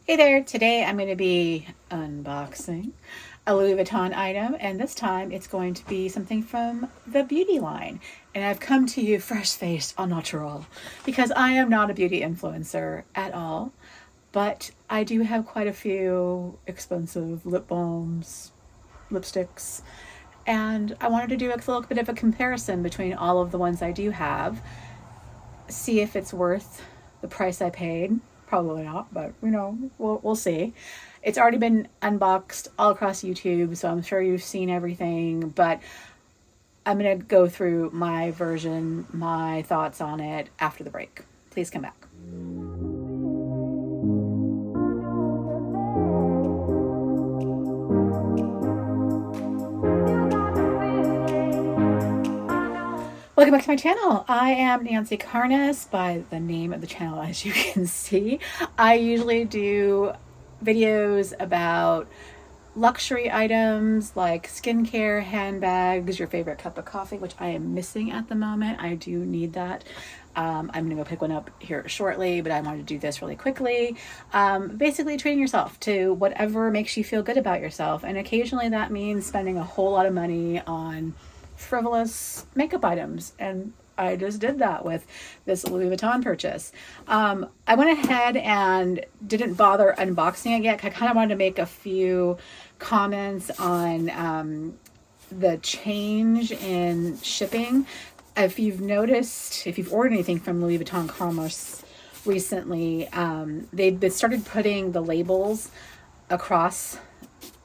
Hey there, today I'm going to be unboxing a Louis Vuitton item, and this time it's going to be something from the beauty line. And I've come to you fresh-faced au natural because I am not a beauty influencer at all, but I do have quite a few expensive lip balms, lipsticks, and I wanted to do a little bit of a comparison between all of the ones I do have, see if it's worth the price I paid. Probably not, but we'll see. It's already been unboxed all across YouTube, so I'm sure you've seen everything, but I'm going to go through my version, my thoughts on it after the break. Please come back. Welcome back to my channel. I am J Karnas by the name of the channel, as you can see. I usually do videos about luxury items like skincare, handbags, your favorite cup of coffee, which I am missing at the moment. I do need that. I'm gonna go pick one up here shortly, but I wanted to do this really quickly. Basically treating yourself to whatever makes you feel good about yourself. And occasionally that means spending a whole lot of money on frivolous makeup items, and I just did that with this Louis Vuitton purchase. I went ahead and didn't bother unboxing it yet. I kind of wanted to make a few comments on the change in shipping. If you've noticed, if you've ordered anything from Louis Vuitton Commerce recently, they've started putting the labels across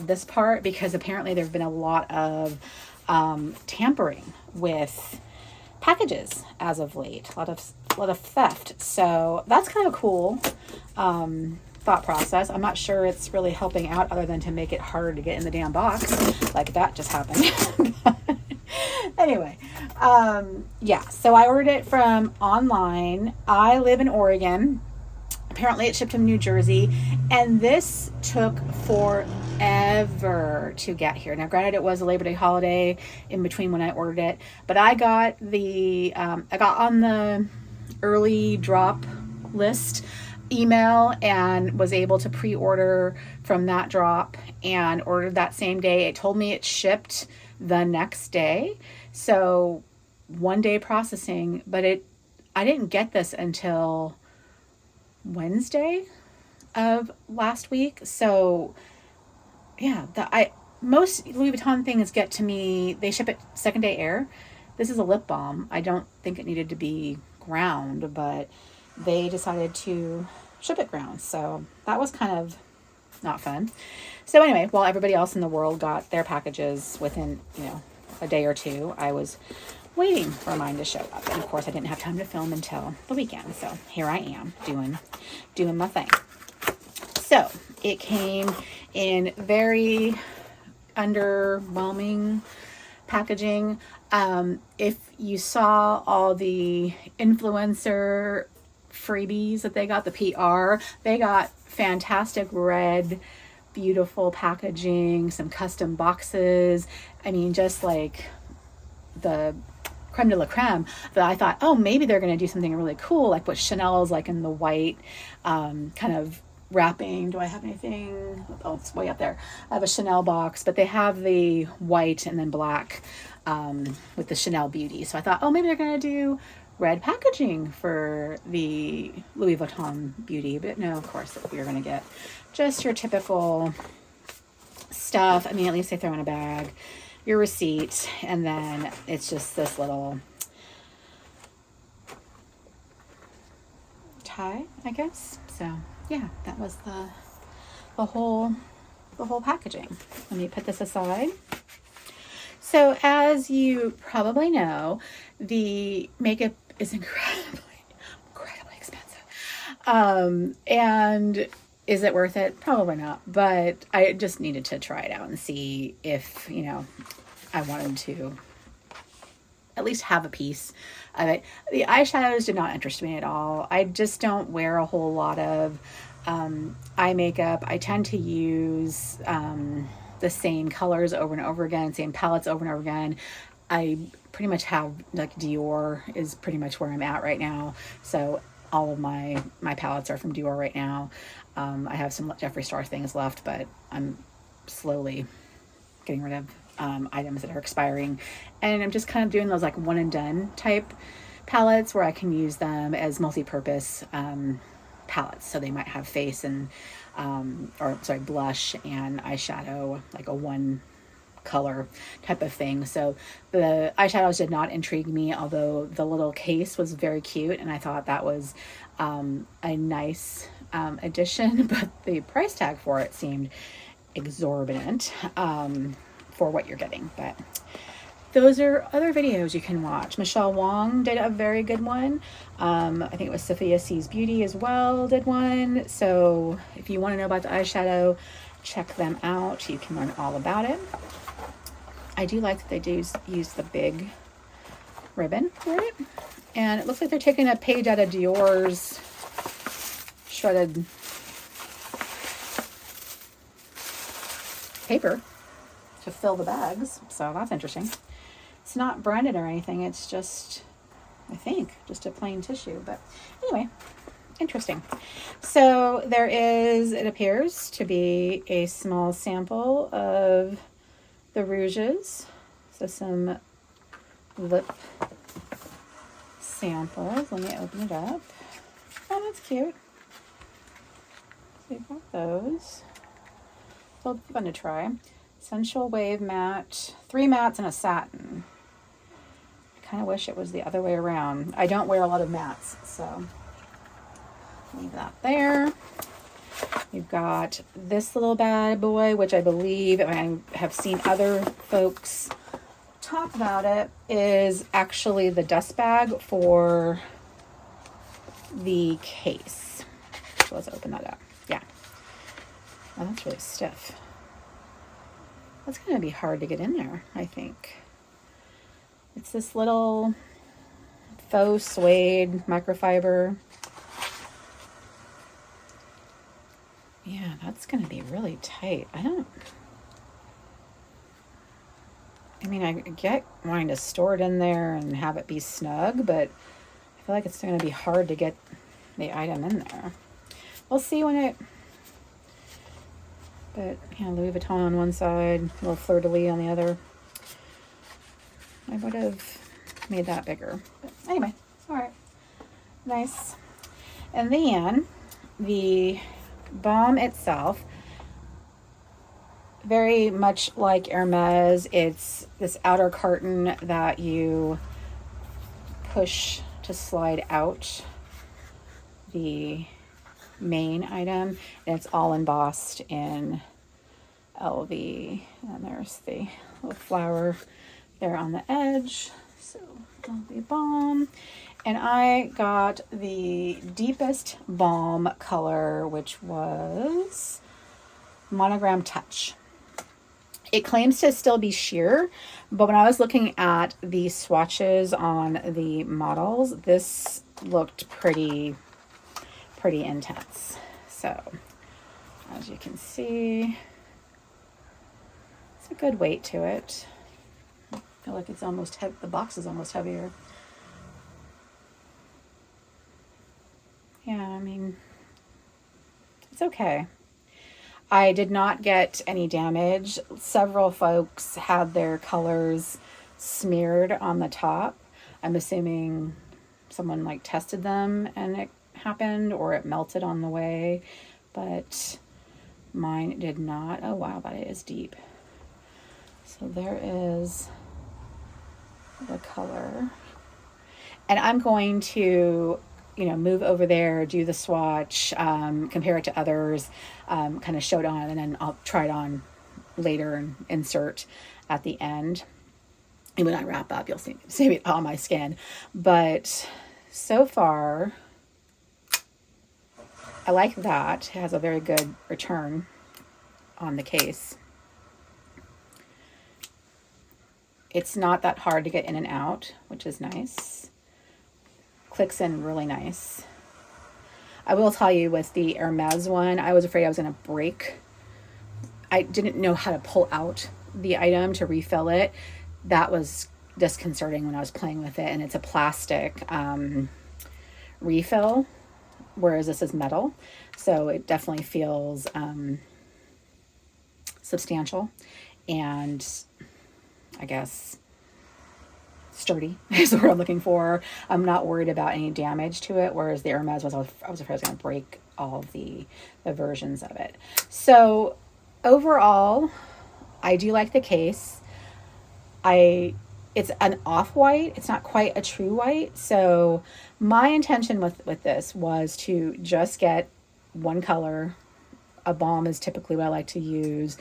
this part because apparently there have been a lot of tampering with packages as of late, a lot of theft. So that's kind of cool thought process. I'm not sure it's really helping out other than to make it harder to get in the damn box, like that just happened. Anyway, yeah, so I ordered it from online. I live in Oregon. Apparently it shipped from New Jersey, and this took forever to get here. Now, granted, it was a Labor Day holiday in between when I ordered it, but I got on the early drop list email and was able to pre-order from that drop and ordered that same day. It told me it shipped the next day, so 1 day processing, but I didn't get this until Wednesday of last week. So yeah, most Louis Vuitton things get to me, they ship it second day air. This is a lip balm. I don't think it needed to be ground, but they decided to ship it ground. So that was kind of not fun. So anyway, while everybody else in the world got their packages within, a day or two, I was waiting for mine to show up. And of course I didn't have time to film until the weekend. So here I am doing my thing. So it came in very underwhelming packaging. If you saw all the influencer freebies that they got, the PR, they got fantastic red, beautiful packaging, some custom boxes. I mean, just like the creme de la creme, that I thought, oh, maybe they're going to do something really cool, like what Chanel is like in the white kind of wrapping. Do I have anything? Oh, it's way up there. I have a Chanel box, but they have the white and then black with the Chanel Beauty. So I thought, oh, maybe they're going to do red packaging for the Louis Vuitton Beauty. But no, of course, you're going to get just your typical stuff. I mean, at least they throw in a bag your receipt, and then it's just this little tie, I guess. So yeah, that was the whole packaging. Let me put this aside. So as you probably know, the makeup is incredibly expensive. And is it worth it? Probably not, but I just needed to try it out and see if, I wanted to at least have a piece of it. The eyeshadows did not interest me at all. I just don't wear a whole lot of eye makeup. I tend to use the same colors over and over again, same palettes over and over again. I pretty much have, like, Dior is pretty much where I'm at right now. So all of my palettes are from Dior right now. I have some Jeffree Star things left, but I'm slowly getting rid of items that are expiring. And I'm just kind of doing those like one and done type palettes where I can use them as multi-purpose palettes. So they might have face and, blush and eyeshadow, like a one color type of thing. So the eyeshadows did not intrigue me, although the little case was very cute and I thought that was a nice addition, but the price tag for it seemed exorbitant for what you're getting. But those are other videos you can watch. Michelle Wong did a very good one. I think it was Sophia Sees Beauty as well did one. So if you want to know about the eyeshadow, check them out. You can learn all about it. I do like that they do use the big ribbon for it. And it looks like they're taking a page out of Dior's shredded paper to fill the bags. So that's interesting. It's not branded or anything. It's just, I think, just a plain tissue. But anyway, interesting. So there is, it appears to be a small sample of the rouges. So some lip samples. Let me open it up. Oh, that's cute. So we've got those. So fun to try. Sensual Wave Matte. 3 mattes and a satin. I kind of wish it was the other way around. I don't wear a lot of mattes, so leave that there. You've got this little bad boy, which I believe, I have seen other folks talk about it, is actually the dust bag for the case. So let's open that up. Yeah. Oh, that's really stiff. That's going to be hard to get in there, I think. It's this little faux suede microfiber. Yeah, that's going to be really tight. I mean, I get wanting to store it in there and have it be snug, but I feel like it's going to be hard to get the item in there. We'll see when it, but yeah, Louis Vuitton on one side, a little fleur-de-lis on the other. I would have made that bigger. But anyway, all right. Nice. And then the Baume itself, very much like Hermes, it's this outer carton that you push to slide out the main item, and it's all embossed in LV, and there's the little flower there on the edge. So LV Baume. And I got the deepest Baume color, which was Monogram Touch. It claims to still be sheer, but when I was looking at the swatches on the models, this looked pretty intense. So as you can see, it's a good weight to it. I feel like it's almost the box is almost heavier. Yeah, I mean, it's okay. I did not get any damage. Several folks had their colors smeared on the top. I'm assuming someone like tested them and it happened, or it melted on the way, but mine did not. Oh wow, that is deep. So there is the color. And I'm going to, move over there, do the swatch, compare it to others, kind of show it on, and then I'll try it on later and insert at the end. And when I wrap up, you'll see it on my skin. But so far, I like that. It has a very good return on the case. It's not that hard to get in and out, which is nice. Clicks in really nice. I will tell you, with the Hermes one, I was afraid I was going to break. I didn't know how to pull out the item to refill it. That was disconcerting when I was playing with it, and it's a plastic refill, whereas this is metal. So it definitely feels substantial and, I guess, sturdy is what I'm looking for. I'm not worried about any damage to it, whereas the Hermes was, I was afraid I was going to break all of the versions of it. So overall, I do like the case. It's an off-white. It's not quite a true white. So my intention with this was to just get one color. A Baume is typically what I like to use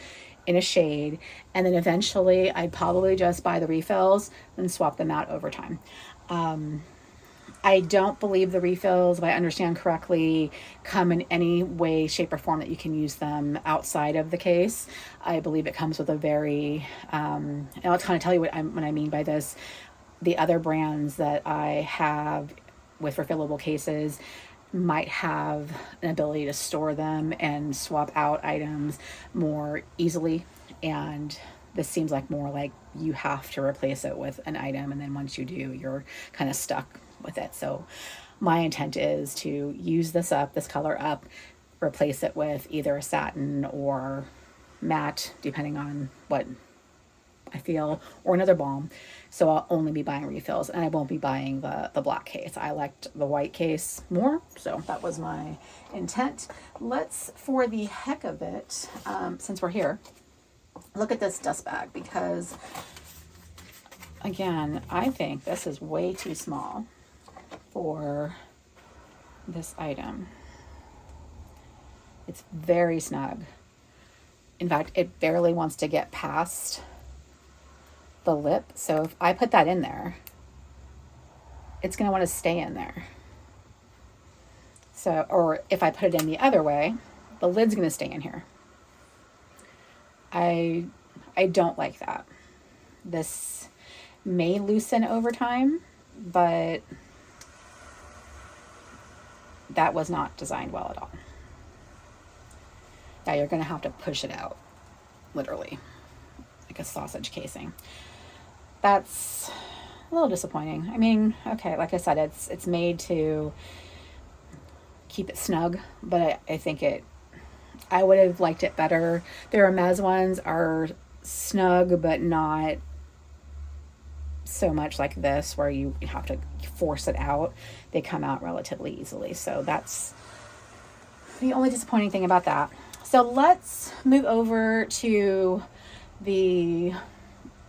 in a shade. And then eventually I'd probably just buy the refills and swap them out over time. I don't believe the refills, if I understand correctly, come in any way, shape, or form that you can use them outside of the case. I believe it comes with a very, and I'll kind of tell you what I mean by this. The other brands that I have with refillable cases might have an ability to store them and swap out items more easily. And this seems like more like you have to replace it with an item. And then once you do, you're kind of stuck with it. So my intent is to use this color up, replace it with either a satin or matte, depending on what I feel, or another Baume. So I'll only be buying refills, and I won't be buying the black case. I liked the white case more, so that was my intent. Let's, for the heck of it, since we're here, look at this dust bag, because again, I think this is way too small for this item. It's very snug. In fact, it barely wants to get past the lip. So if I put that in there, it's going to want to stay in there. So, or if I put it in the other way, the lid's going to stay in here. I don't like that. This may loosen over time, but that was not designed well at all. Yeah, you're going to have to push it out, literally, like a sausage casing. That's a little disappointing. I mean, okay, like I said, it's made to keep it snug, but I think I would have liked it better. The Hermes ones are snug, but not so much like this where you have to force it out. They come out relatively easily. So that's the only disappointing thing about that. So let's move over to the,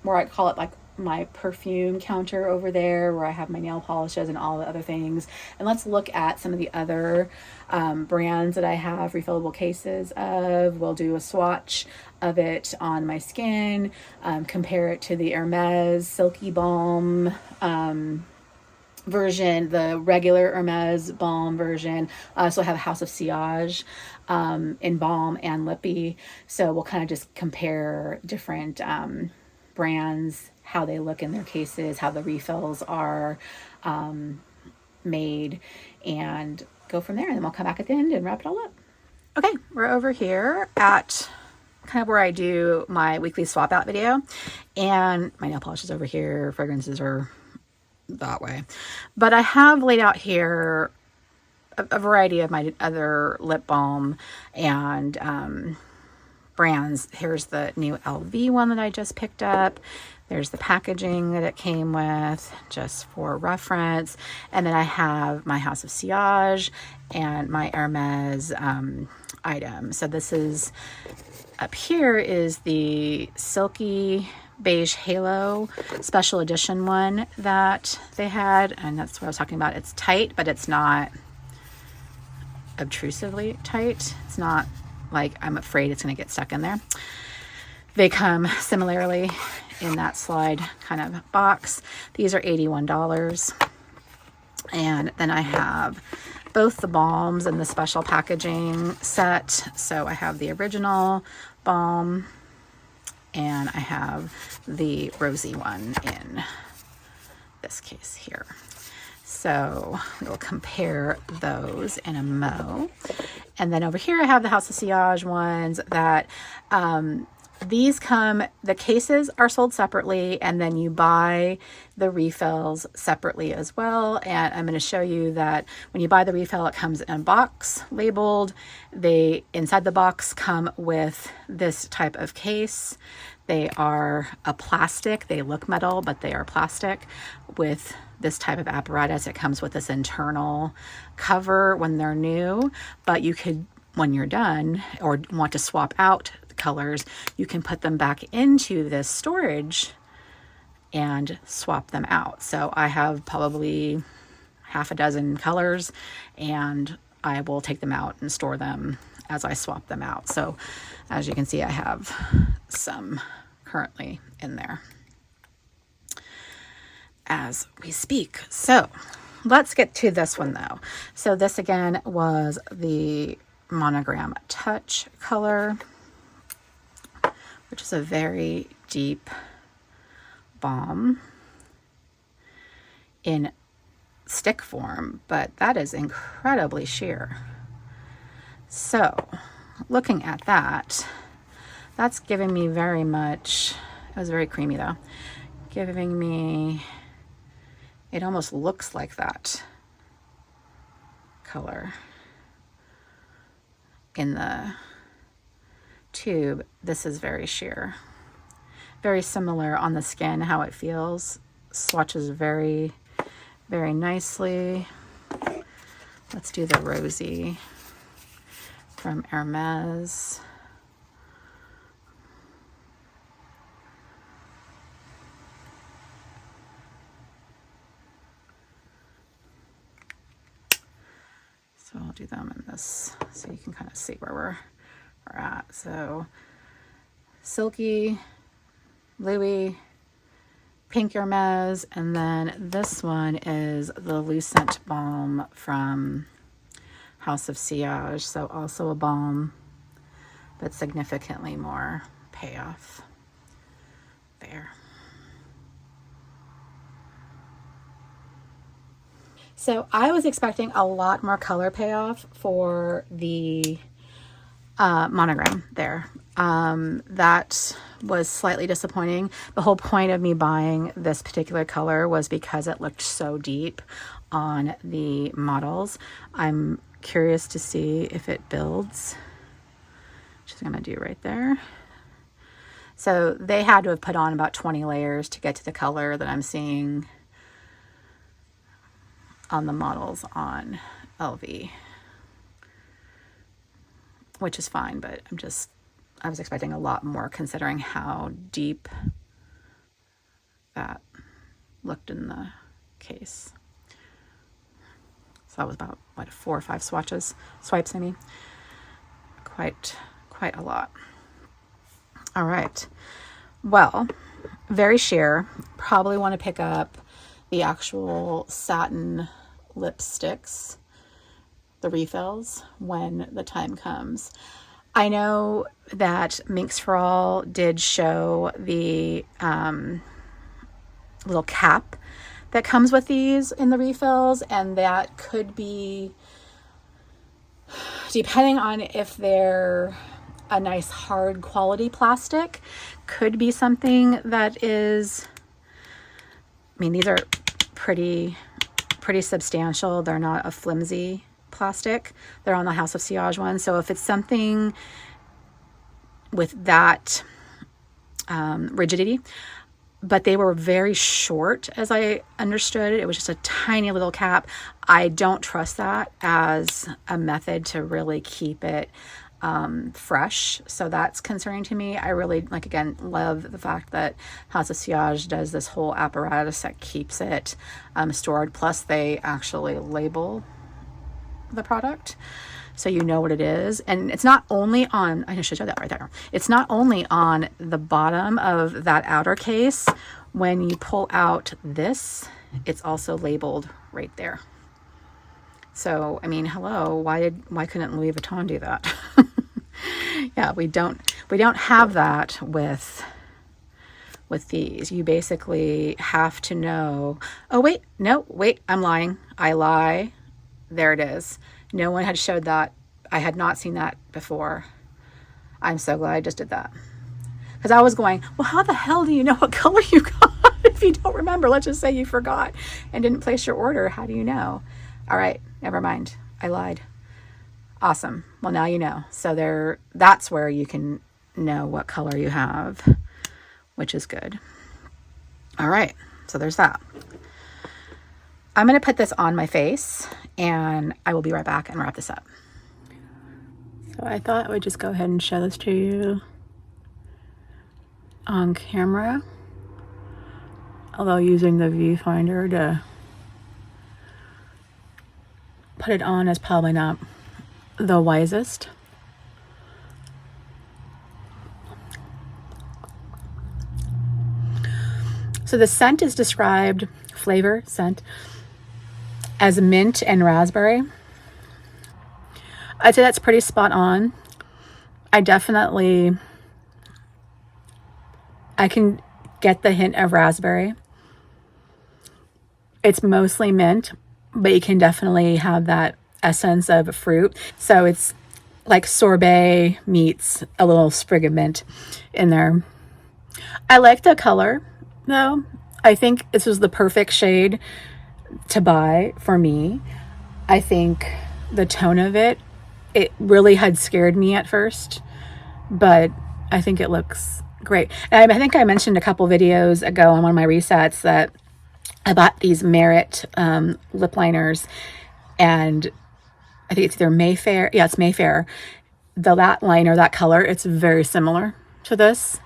where I call it like my perfume counter over there, where I have my nail polishes and all the other things. And let's look at some of the other brands that I have refillable cases of. We'll do a swatch of it on my skin, compare it to the Hermes Silky Balm version, the regular Hermes Balm version. I also have House of Sillage in Balm and Lippy. So we'll kind of just compare different brands, how they look in their cases, how the refills are made, and go from there. And then we'll come back at the end and wrap it all up. Okay, we're over here at kind of where I do my weekly swap out video, and my nail polish is over here, fragrances are that way. But I have laid out here a variety of my other lip balm and brands. Here's the new LV one that I just picked up. There's the packaging that it came with, just for reference. And then I have my House of Sillage and my Hermes item. So this is, up here is the Silky Beige Halo special edition one that they had. And that's what I was talking about. It's tight, but it's not obtrusively tight. It's not like I'm afraid it's going to get stuck in there. They come similarly in that slide kind of box. These are $81. And then I have both the balms and the special packaging set. So I have the original balm and I have the rosy one in this case here. So we'll compare those in a mo. And then over here I have the House of Sillage ones that these come, the cases are sold separately, and then you buy the refills separately as well. And I'm going to show you that when you buy the refill, it comes in a box labeled. They, inside the box, come with this type of case. They are a plastic. They look metal, but they are plastic with this type of apparatus. It comes with this internal cover when they're new, but you could, when you're done or want to swap out the colors, you can put them back into this storage and swap them out. So I have probably half a dozen colors, and I will take them out and store them as I swap them out. So as you can see, I have some currently in there as we speak. So let's get to this one though. So this again was the Monogram Touch color, which is a very deep Baume in stick form, but that is incredibly sheer. So looking at that, that's giving me very much, it was very creamy though, giving me, it almost looks like that color in the tube. This is very sheer, very similar on the skin, how it feels. Swatches very, very nicely. Let's do the rosy from Hermes. So I'll do them in this so you can kind of see where we're at. So silky, Louis, pink Hermes, and then this one is the Lucent Baume from House of Sillage. So also a Baume, but significantly more payoff there. So I was expecting a lot more color payoff for the Monogram there. That was slightly disappointing. The whole point of me buying this particular color was because it looked so deep on the models. I'm curious to see if it builds, which I'm going to do right there. So they had to have put on about 20 layers to get to the color that I'm seeing on the models on LV, which is fine, but I was expecting a lot more considering how deep that looked in the case. So that was about, what, 4 or 5 swipes, I mean. Quite a lot. All right. Well, very sheer. Probably want to pick up the actual satin lipsticks, the refills, when the time comes. I know that Minx for All did show the little cap that comes with these in the refills, and that could be, depending on if they're a nice hard quality plastic, could be something that is, I mean, these are pretty substantial. They're not a flimsy plastic. They're on the House of Sillage one. So if it's something with that rigidity, but they were very short, as I understood it. It was just a tiny little cap. I don't trust that as a method to really keep it fresh. So that's concerning to me. I really, like, again, love the fact that House of Sillage does this whole apparatus that keeps it stored. Plus they actually label the product so you know what it is. And it's not only on, I should show that right there. It's not only on the bottom of that outer case. When you pull out this, it's also labeled right there. So, I mean, hello, why couldn't Louis Vuitton do that? Yeah, we don't have that with these. You basically have to know, oh wait, no, wait, I'm lying. I lie. There it is. No one had showed that. I had not seen that before. I'm so glad I just did that. Because I was going, well, how the hell do you know what color you got if you don't remember? Let's just say you forgot and didn't place your order. How do you know? All right, never mind. I lied. Awesome. Well, now you know. So that's where you can know what color you have, which is good. All right, so there's that. I'm going to put this on my face and I will be right back and wrap this up. So I thought I would just go ahead and show this to you on camera, although using the viewfinder to put it on is probably not the wisest. So the scent is described, flavor, scent, as mint and raspberry. I'd say that's pretty spot on. I can get the hint of raspberry. It's mostly mint, but you can definitely have that essence of fruit. So it's like sorbet meets a little sprig of mint in there. I like the color though. I think this was the perfect shade to buy for me. I think the tone of it really had scared me at first, but I think it looks great. And I think I mentioned a couple videos ago on one of my resets that I bought these Merit lip liners, and I think it's either Mayfair. Yeah, it's Mayfair. That liner, that color, it's very similar to this,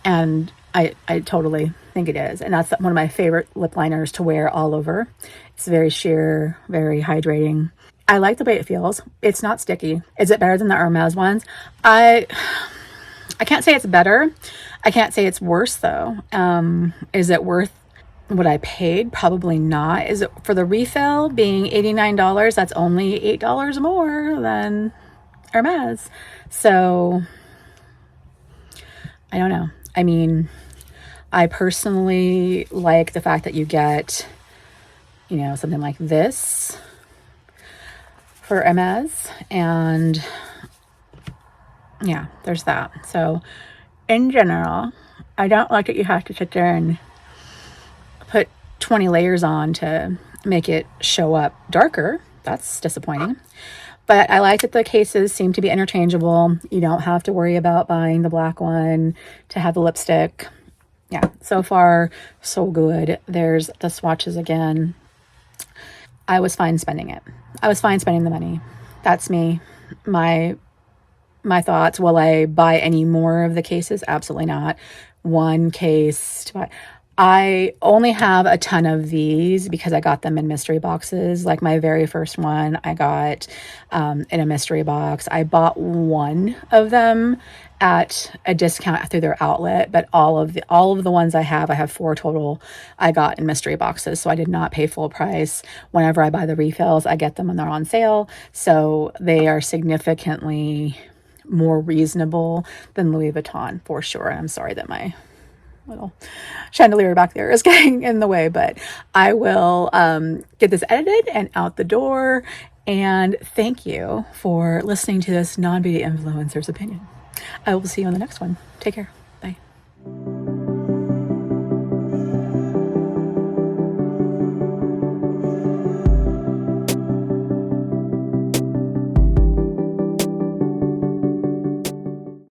and I totally think it is. And that's one of my favorite lip liners to wear all over. It's very sheer, very hydrating. I like the way it feels. It's not sticky. Is it better than the Hermes ones? I can't say it's better. I can't say it's worse though. Is it worth what I paid? Probably not. Is it for the refill being $89? That's only $8 more than Hermes. So I don't know. I mean, I personally like the fact that you get, you know, something like this for Hermes, and yeah, there's that. So in general, I don't like that you have to sit there and put 20 layers on to make it show up darker. That's disappointing. But I like that the cases seem to be interchangeable. You don't have to worry about buying the black one to have the lipstick. Yeah, so far, so good. There's the swatches again. I was fine spending it. I was fine spending the money. That's me. My thoughts. Will I buy any more of the cases? Absolutely not. One case to buy. I only have a ton of these because I got them in mystery boxes. Like my very first one I got in a mystery box. I bought one of them at a discount through their outlet, but all of the ones I have 4 total, I got in mystery boxes. So I did not pay full price. Whenever I buy the refills, I get them when they're on sale. So they are significantly more reasonable than Louis Vuitton for sure. And I'm sorry that my little chandelier back there is getting in the way, but I will get this edited and out the door. And thank you for listening to this non-beauty influencer's opinion. I will see you on the next one. Take care. Bye.